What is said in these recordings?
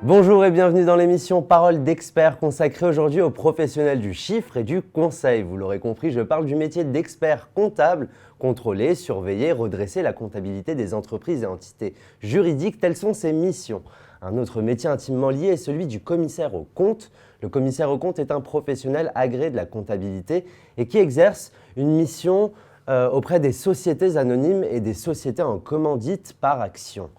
Bonjour et bienvenue dans l'émission Parole d'expert consacrée aujourd'hui aux professionnels du chiffre et du conseil. Vous l'aurez compris, je parle du métier d'expert comptable, contrôler, surveiller, redresser la comptabilité des entreprises et entités juridiques, telles sont ses missions. Un autre métier intimement lié est celui du commissaire aux comptes. Le commissaire aux comptes est un professionnel agréé de la comptabilité et qui exerce une mission auprès des sociétés anonymes et des sociétés en commandite par action.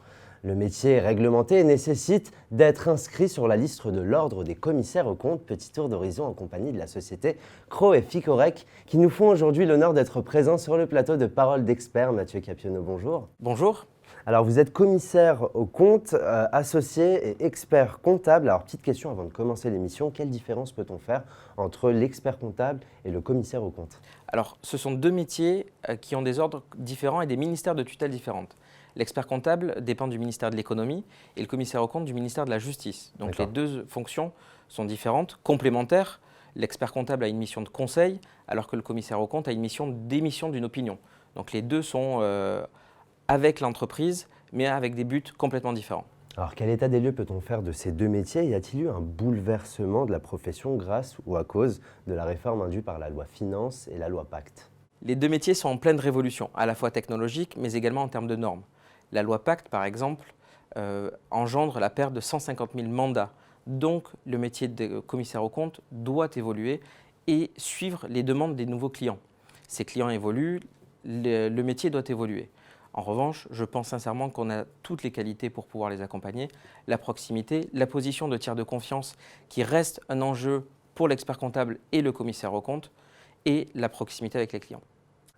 Le métier est réglementé et nécessite d'être inscrit sur la liste de l'ordre des commissaires aux comptes. Petit tour d'horizon en compagnie de la société Crowe et Ficorec qui nous font aujourd'hui l'honneur d'être présents sur le plateau de Parole d'expert. Mathieu Capionneau, bonjour. Bonjour. Alors vous êtes commissaire aux comptes, associé et expert comptable. Alors petite question avant de commencer l'émission, quelle différence peut-on faire entre l'expert comptable et le commissaire aux comptes ? Alors, ce sont deux métiers qui ont des ordres différents et des ministères de tutelle différentes. L'expert comptable dépend du ministère de l'économie et le commissaire aux comptes du ministère de la justice. Donc les deux fonctions sont différentes, complémentaires. L'expert comptable a une mission de conseil alors que le commissaire aux comptes a une mission d'émission d'une opinion. Donc les deux sont avec l'entreprise mais avec des buts complètement différents. Alors, quel état des lieux peut-on faire de ces deux métiers ? Y a-t-il eu un bouleversement de la profession grâce ou à cause de la réforme induite par la loi Finance et la loi Pacte ? Les deux métiers sont en pleine révolution, à la fois technologique, mais également en termes de normes. La loi Pacte, par exemple, engendre la perte de 150 000 mandats. Donc, le métier de commissaire aux comptes doit évoluer et suivre les demandes des nouveaux clients. Ces clients évoluent, le métier doit évoluer. En revanche, je pense sincèrement qu'on a toutes les qualités pour pouvoir les accompagner. La proximité, la position de tiers de confiance qui reste un enjeu pour l'expert comptable et le commissaire aux comptes, et la proximité avec les clients.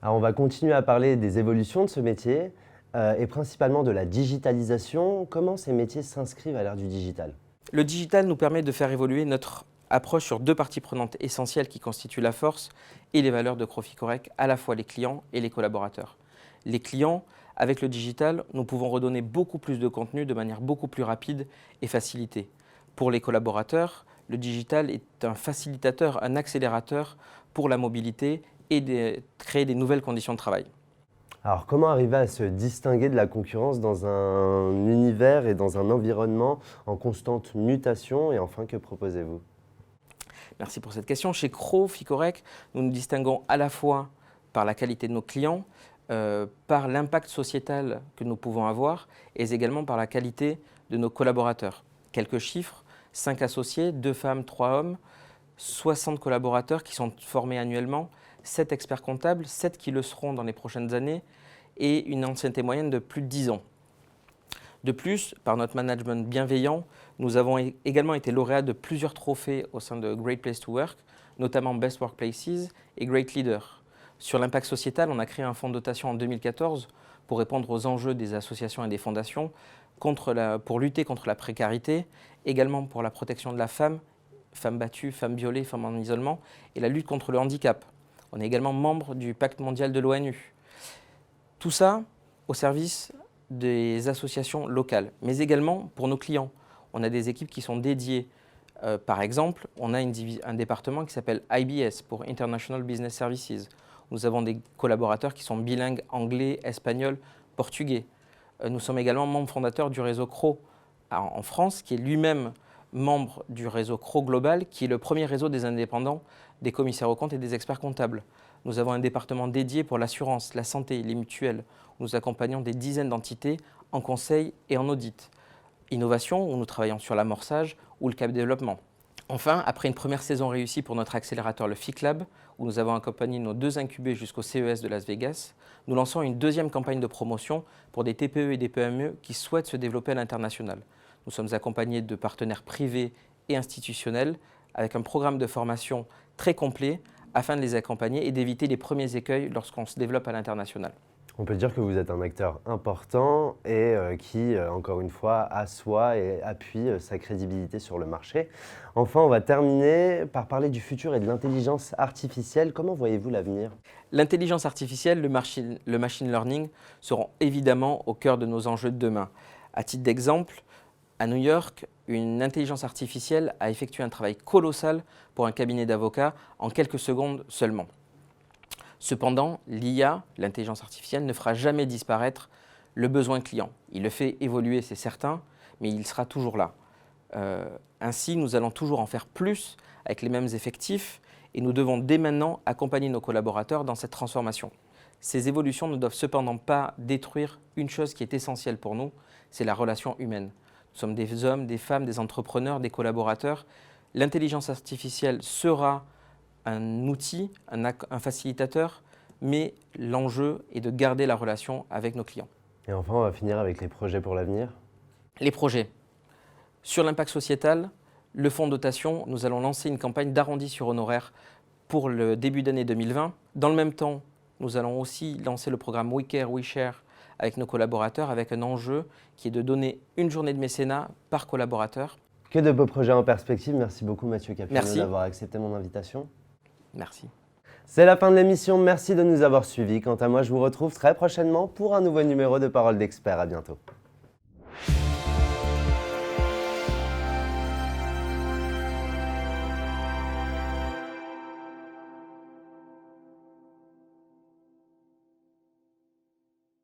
Alors, on va continuer à parler des évolutions de ce métier et principalement de la digitalisation. Comment ces métiers s'inscrivent à l'ère du digital ? Le digital nous permet de faire évoluer notre approche sur deux parties prenantes essentielles qui constituent la force et les valeurs de Crowe Ficorec, à la fois les clients et les collaborateurs. Les clients, avec le digital, nous pouvons redonner beaucoup plus de contenu de manière beaucoup plus rapide et facilitée. Pour les collaborateurs, le digital est un facilitateur, un accélérateur pour la mobilité et de créer des nouvelles conditions de travail. Alors, comment arriver à se distinguer de la concurrence dans un univers et dans un environnement en constante mutation ? Et enfin, que proposez-vous ? Merci pour cette question. Chez Crowe Ficorec, nous nous distinguons à la fois par la qualité de nos clients, par l'impact sociétal que nous pouvons avoir et également par la qualité de nos collaborateurs. Quelques chiffres, 5 associés, 2 femmes, 3 hommes, 60 collaborateurs qui sont formés annuellement, 7 experts comptables, 7 qui le seront dans les prochaines années et une ancienneté moyenne de plus de 10 ans. De plus, par notre management bienveillant, nous avons également été lauréats de plusieurs trophées au sein de Great Place to Work, notamment Best Workplaces et Great Leader. Sur l'impact sociétal, on a créé un fonds de dotation en 2014 pour répondre aux enjeux des associations et des fondations, pour lutter contre la précarité, également pour la protection de la femme, femmes battues, femmes violées, femmes en isolement, et la lutte contre le handicap. On est également membre du Pacte mondial de l'ONU. Tout ça au service des associations locales, mais également pour nos clients. On a des équipes qui sont dédiées. Par exemple, on a un département qui s'appelle IBS, pour International Business Services. Nous avons des collaborateurs qui sont bilingues anglais, espagnol, portugais. Nous sommes également membres fondateurs du réseau Crowe en France, qui est lui-même membre du réseau Crowe Global, qui est le premier réseau des indépendants, des commissaires aux comptes et des experts comptables. Nous avons un département dédié pour l'assurance, la santé, les mutuelles. Nous accompagnons des dizaines d'entités en conseil et en audit. Innovation, où nous travaillons sur l'amorçage ou le cap développement. Enfin, après une première saison réussie pour notre accélérateur, le FICLab, où nous avons accompagné nos 2 incubés jusqu'au CES de Las Vegas, nous lançons une deuxième campagne de promotion pour des TPE et des PME qui souhaitent se développer à l'international. Nous sommes accompagnés de partenaires privés et institutionnels avec un programme de formation très complet afin de les accompagner et d'éviter les premiers écueils lorsqu'on se développe à l'international. On peut dire que vous êtes un acteur important et qui, encore une fois, assoit et appuie sa crédibilité sur le marché. Enfin, on va terminer par parler du futur et de l'intelligence artificielle. Comment voyez-vous l'avenir ? L'intelligence artificielle, le machine learning seront évidemment au cœur de nos enjeux de demain. À titre d'exemple, à New York, une intelligence artificielle a effectué un travail colossal pour un cabinet d'avocats en quelques secondes seulement. Cependant, l'IA, l'intelligence artificielle, ne fera jamais disparaître le besoin client. Il le fait évoluer, c'est certain, mais il sera toujours là. Ainsi, nous allons toujours en faire plus avec les mêmes effectifs et nous devons dès maintenant accompagner nos collaborateurs dans cette transformation. Ces évolutions ne doivent cependant pas détruire une chose qui est essentielle pour nous, c'est la relation humaine. Nous sommes des hommes, des femmes, des entrepreneurs, des collaborateurs. L'intelligence artificielle sera un outil, un facilitateur, mais l'enjeu est de garder la relation avec nos clients. Et enfin, on va finir avec les projets pour l'avenir. Les projets. Sur l'impact sociétal, le fonds de dotation, nous allons lancer une campagne d'arrondi sur honoraires pour le début d'année 2020. Dans le même temps, nous allons aussi lancer le programme We Care, We Share avec nos collaborateurs, avec un enjeu qui est de donner une journée de mécénat par collaborateur. Que de beaux projets en perspective. Merci beaucoup Mathieu Capiano Merci. d'avoir accepté mon invitation. Merci. C'est la fin de l'émission. Merci de nous avoir suivis. Quant à moi, je vous retrouve très prochainement pour un nouveau numéro de Parole d'Expert. À bientôt.